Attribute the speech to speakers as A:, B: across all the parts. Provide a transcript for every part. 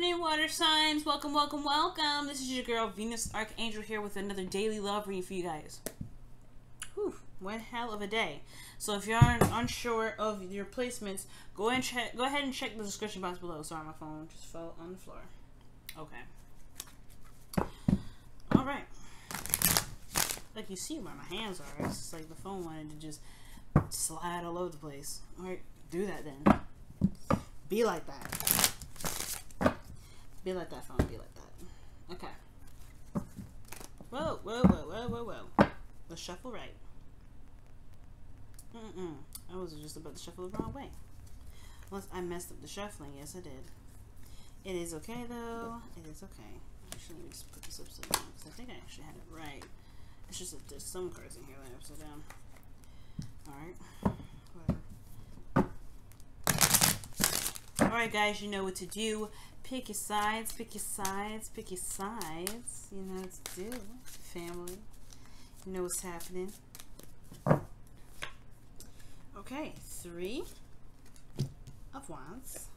A: evening, water signs. Welcome, welcome, welcome. This is your girl, Venus Archangel, here with another daily love reading for you guys. Whew, one hell of a day. So if you're unsure of your placements, go ahead and check the description box below. Sorry, my phone just fell on the floor. Okay. Alright. Like you see where my hands are. It's just like the phone wanted to just slide all over the place. Alright, do that then. Be like that. Be like that, phone. Be like that. Okay. Whoa, whoa, whoa, whoa, whoa, whoa. Let's shuffle right. I was just about to shuffle the wrong way. Unless I messed up the shuffling. Yes, I did. It is okay, though. It is okay. Actually, let me just put this upside down, because I think I actually had it right. It's just that there's some cards in here that are upside down. Alright. Whatever. Alright, guys, you know what to do. Pick your sides, pick your sides, pick your sides. You know what to do. Family. You know what's happening. Okay, 3 of Wands.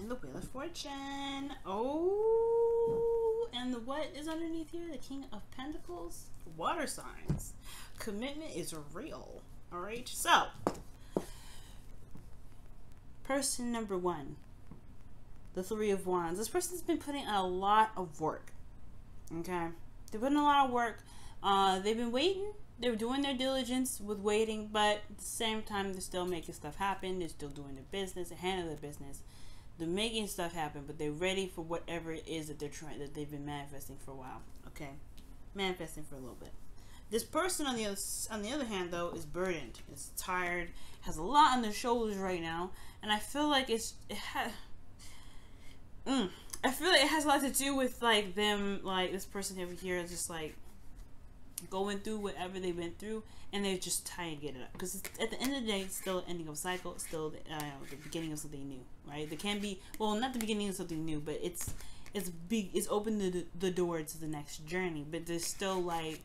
A: And the Wheel of Fortune. Oh, and the what is underneath here? The King of Pentacles. Water signs. Commitment is real. Alright, so. Person number 1. The 3 of Wands. This person's been putting in a lot of work. Okay? They're putting a lot of work. They've been waiting. They're doing their diligence with waiting, but at the same time, they're still making stuff happen. They're still doing their business and handling their business. They're making stuff happen, but they're ready for whatever it is that they've been manifesting for a while. Okay? Manifesting for a little bit. This person, on the other hand, though, is burdened. Is tired. Has a lot on their shoulders right now, and I feel like I feel like it has a lot to do with like them, like this person over here is just like going through whatever they went through, and they're just trying to get it up. Because at the end of the day, it's still the ending of a cycle. It's still the beginning of something new, right? There can be, well, not the beginning of something new, but it's opened the door to the next journey. But there's still like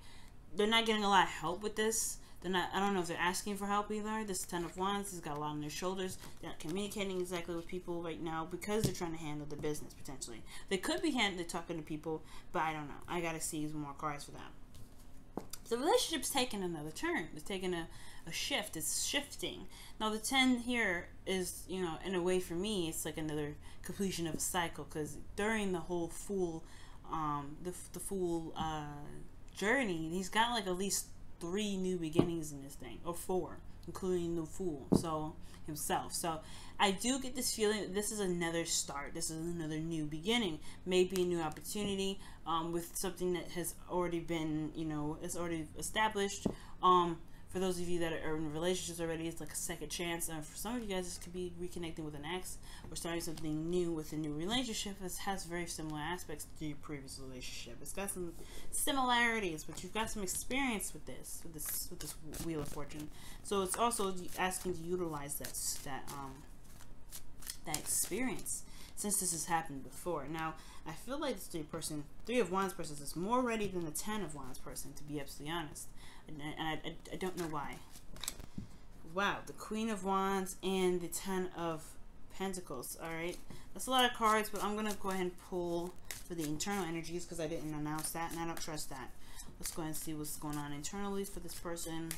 A: they're not getting a lot of help with this. They're not. I don't know if they're asking for help either. This 10 of Wands has got a lot on their shoulders. They're not communicating exactly with people right now because they're trying to handle the business potentially. They could be talking to people, but I don't know. I gotta see more cards for that. The relationship's taking another turn. It's taking a shift. It's shifting. Now the 10 here is, you know, in a way for me, it's like another completion of a cycle, because during the whole Fool, the Fool journey, he's got like at least 3 new beginnings in this thing, or 4, including the Fool, so himself. So I do get this feeling that this is another start. This is another new beginning, maybe a new opportunity with something that has already been, you know, it's already established. For those of you that are in relationships already, it's like a second chance. And for some of you guys, this could be reconnecting with an ex or starting something new with a new relationship. This has very similar aspects to your previous relationship. It's got some similarities, but you've got some experience with this Wheel of Fortune. So it's also asking to utilize that experience, since this has happened before. Now, I feel like this 3 of Wands person is more ready than the 10 of Wands person, to be absolutely honest. And I don't know why. Wow, the Queen of Wands and the 10 of Pentacles. Alright, that's a lot of cards, but I'm going to go ahead and pull for the internal energies, because I didn't announce that, and I don't trust that. Let's go ahead and see what's going on internally for this person.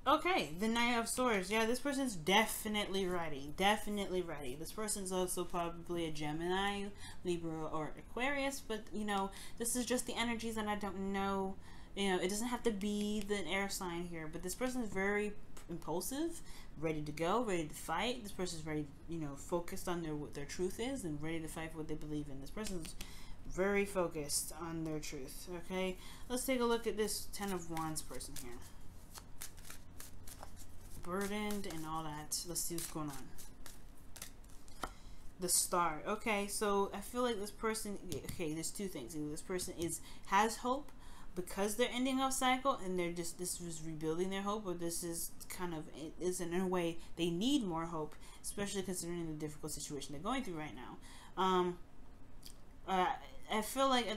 A: Okay, the Knight of Swords. Yeah, this person's definitely ready. Definitely ready. This person's also probably a Gemini, Libra, or Aquarius. But, you know, this is just the energies, and I don't know. You know, it doesn't have to be the air sign here. But this person is very impulsive, ready to go, ready to fight. This person's very, you know, focused on what their truth is and ready to fight for what they believe in. This person's very focused on their truth. Okay, let's take a look at this 10 of Wands person here. Burdened and all that. Let's see what's going on. The Star. Okay, so I feel like this person, okay, there's 2 things. Either this person has hope because they're ending a cycle and they're just, this was rebuilding their hope, or this is kind of, in a way they need more hope, especially considering the difficult situation they're going through right now. I feel like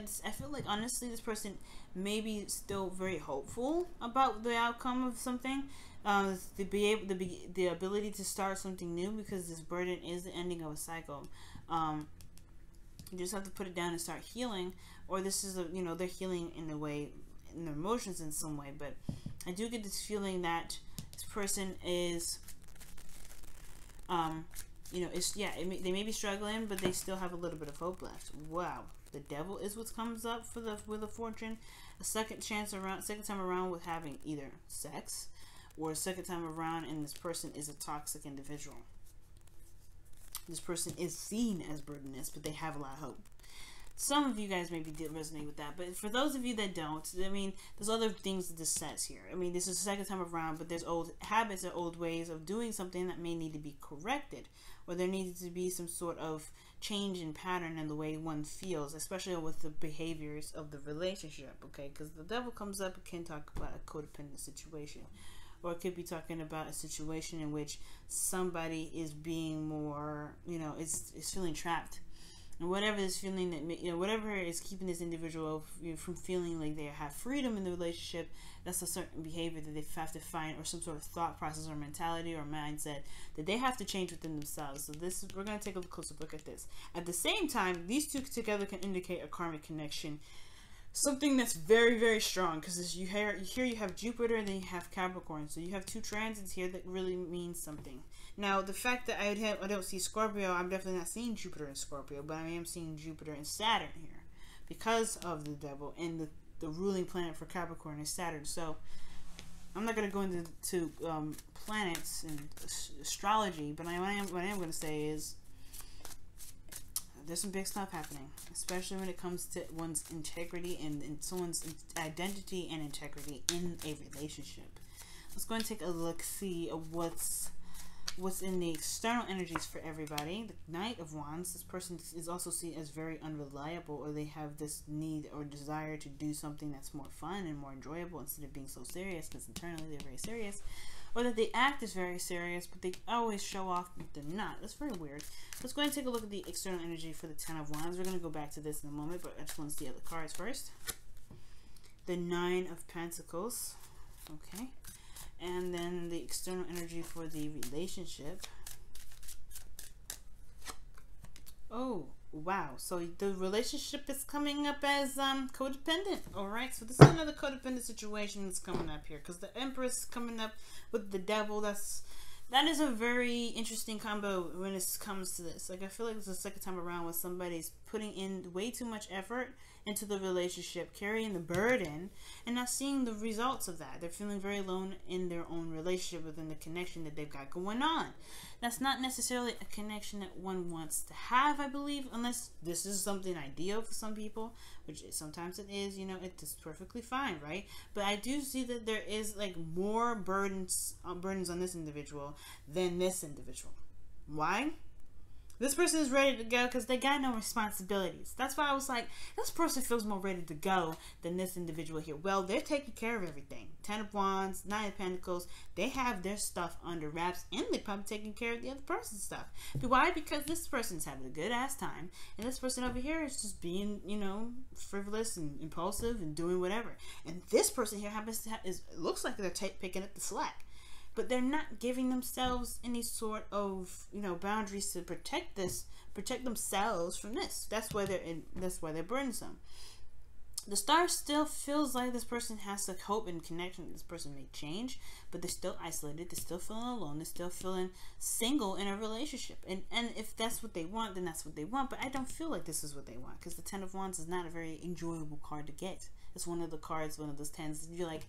A: honestly, this person may be still very hopeful about the outcome of something. To be able the ability to start something new, because this burden is the ending of a cycle. You just have to put it down and start healing, or this is they're healing in a way, in their emotions in some way. But I do get this feeling that this person is, they may be struggling, but they still have a little bit of hope left. Wow, the devil is what comes up for the with a fortune. A second time around with having either sex, or a second time around, and this person is a toxic individual. This person is seen as burdenous, but they have a lot of hope. Some of you guys maybe did resonate with that, but for those of you that don't, I mean, there's other things that this says here. I mean, this is the second time around, but there's old habits or old ways of doing something that may need to be corrected, or there needs to be some sort of change in pattern in the way one feels, especially with the behaviors of the relationship, okay? Because the devil comes up and can talk about a codependent situation. Or it could be talking about a situation in which somebody is being more, is feeling trapped. And whatever this feeling that, whatever is keeping this individual from feeling like they have freedom in the relationship, that's a certain behavior that they have to find, or some sort of thought process or mentality or mindset that they have to change within themselves. So we're going to take a closer look at this. At the same time, these two together can indicate a karmic connection. Something that's very, very strong, because here you have Jupiter and then you have Capricorn. So you have two transits here that really mean something. Now, the fact that I don't see Scorpio, I'm definitely not seeing Jupiter and Scorpio, but I am seeing Jupiter and Saturn here because of the devil, and the ruling planet for Capricorn is Saturn. So I'm not going to go into planets and astrology, but what I am going to say is there's some big stuff happening, especially when it comes to one's integrity and someone's identity and integrity in a relationship. Let's go and take a look, see what's in the external energies for everybody. The Knight of Wands, this person is also seen as very unreliable, or they have this need or desire to do something that's more fun and more enjoyable instead of being so serious, because internally they're very serious. Or that they act as very serious, but they always show off that they're not. That's very weird. Let's go ahead and take a look at the external energy for the Ten of Wands. We're going to go back to this in a moment, but I just want to see the other cards first. The Nine of Pentacles. Okay. And then the external energy for the relationship. Oh, wow. So the relationship is coming up as codependent. All right. So this is another codependent situation that's coming up here, because the Empress coming up with the devil. That is a very interesting combo when it comes to this. Like, I feel like it's the second time around when somebody's putting in way too much effort into the relationship, carrying the burden, and not seeing the results of that. They're feeling very alone in their own relationship, within the connection that they've got going on. That's not necessarily a connection that one wants to have, I believe, unless this is something ideal for some people, which sometimes it is, it's perfectly fine, right? But I do see that there is like more burdens on this individual than this individual. Why? This person is ready to go because they got no responsibilities. That's why I was like, this person feels more ready to go than this individual here. Well, they're taking care of everything. Ten of Wands, Nine of Pentacles. They have their stuff under wraps, and they're probably taking care of the other person's stuff. Why? Because this person's having a good ass time, and this person over here is just being, frivolous and impulsive and doing whatever. And this person here happens to looks like they're picking up the slack. But they're not giving themselves any sort of, boundaries to protect themselves from this. That's why they're burdensome. The star still feels like this person has to hope and connection. This person may change, but they're still isolated. They're still feeling alone. They're still feeling single in a relationship. And if that's what they want, then that's what they want. But I don't feel like this is what they want, because the Ten of Wands is not a very enjoyable card to get. It's one of the cards, one of those tens. You're like,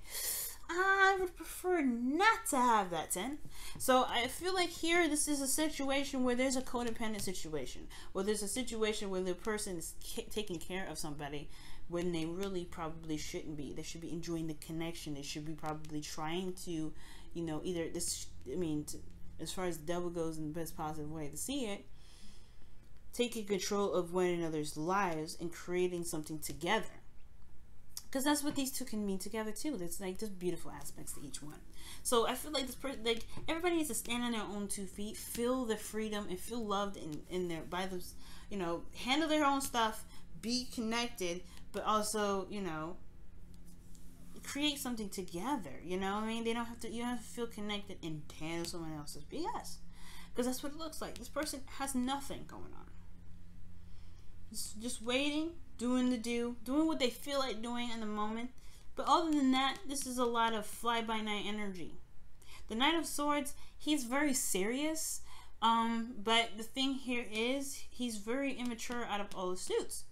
A: I would prefer not to have that 10. So I feel like here, this is a situation where there's a codependent situation, where there's a situation where the person is taking care of somebody when they really probably shouldn't be. They should be enjoying the connection. They should be probably trying to, either this, as far as the devil goes in the best positive way to see it, taking control of one another's lives and creating something together. Because that's what these two can mean together too. There's like just beautiful aspects to each one. So I feel like this person, like everybody needs to stand on their own 2 feet, feel the freedom and feel loved in their by those, handle their own stuff, be connected, but also, you know, create something together. You know what I mean? They don't have to, you don't have to feel connected and handle someone else's BS. Because that's what it looks like. This person has nothing going on. Just waiting, doing what they feel like doing in the moment. But other than that, this is a lot of fly-by-night energy. The Knight of Swords, he's very serious. But the thing here is, he's very immature out of all the suits.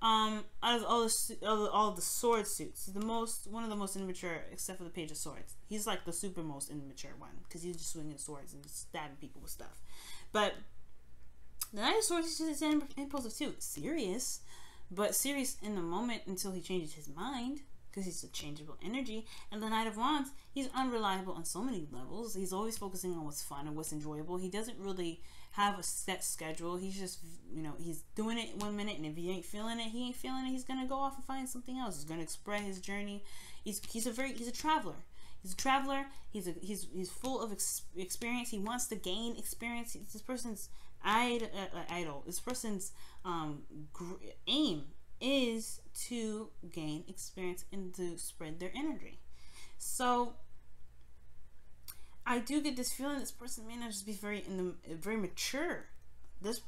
A: Out of all the sword suits, he's one of the most immature, except for the Page of Swords. He's like the super most immature one, because he's just swinging swords and stabbing people with stuff. But the Knight of Swords is just an impulsive too. Serious, but serious in the moment until he changes his mind, because he's a changeable energy. And the Knight of Wands, he's unreliable on so many levels. He's always focusing on what's fun and what's enjoyable. He doesn't really have a set schedule. He's just, you know, he's doing it 1 minute, and if he ain't feeling it, he ain't feeling it. He's gonna go off and find something else. He's gonna express his journey. He's a traveler. He's a traveler. He's full of experience. He wants to gain experience. This person's idol. This person's aim is to gain experience and to spread their energy. So I do get this feeling this person may not just be very mature. This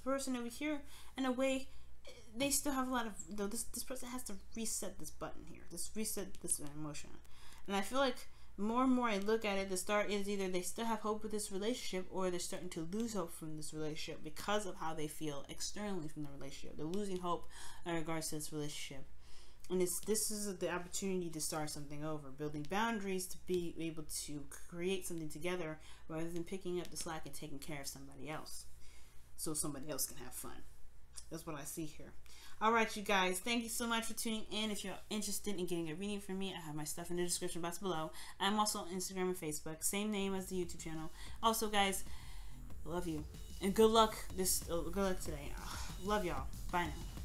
A: person over here, in a way, they still have a lot of, though. This person has to reset this button here. Reset this emotion. And I feel like more and more I look at it, the start is either they still have hope with this relationship, or they're starting to lose hope from this relationship because of how they feel externally from the relationship. They're losing hope in regards to this relationship. And this is the opportunity to start something over, building boundaries to be able to create something together rather than picking up the slack and taking care of somebody else so somebody else can have fun. That's what I see here. All right, you guys, thank you so much for tuning in. If you're interested in getting a reading from me, I have my stuff in the description box below. I'm also on Instagram and Facebook, same name as the YouTube channel. Also, guys, love you and good luck today. Love y'all. Bye now.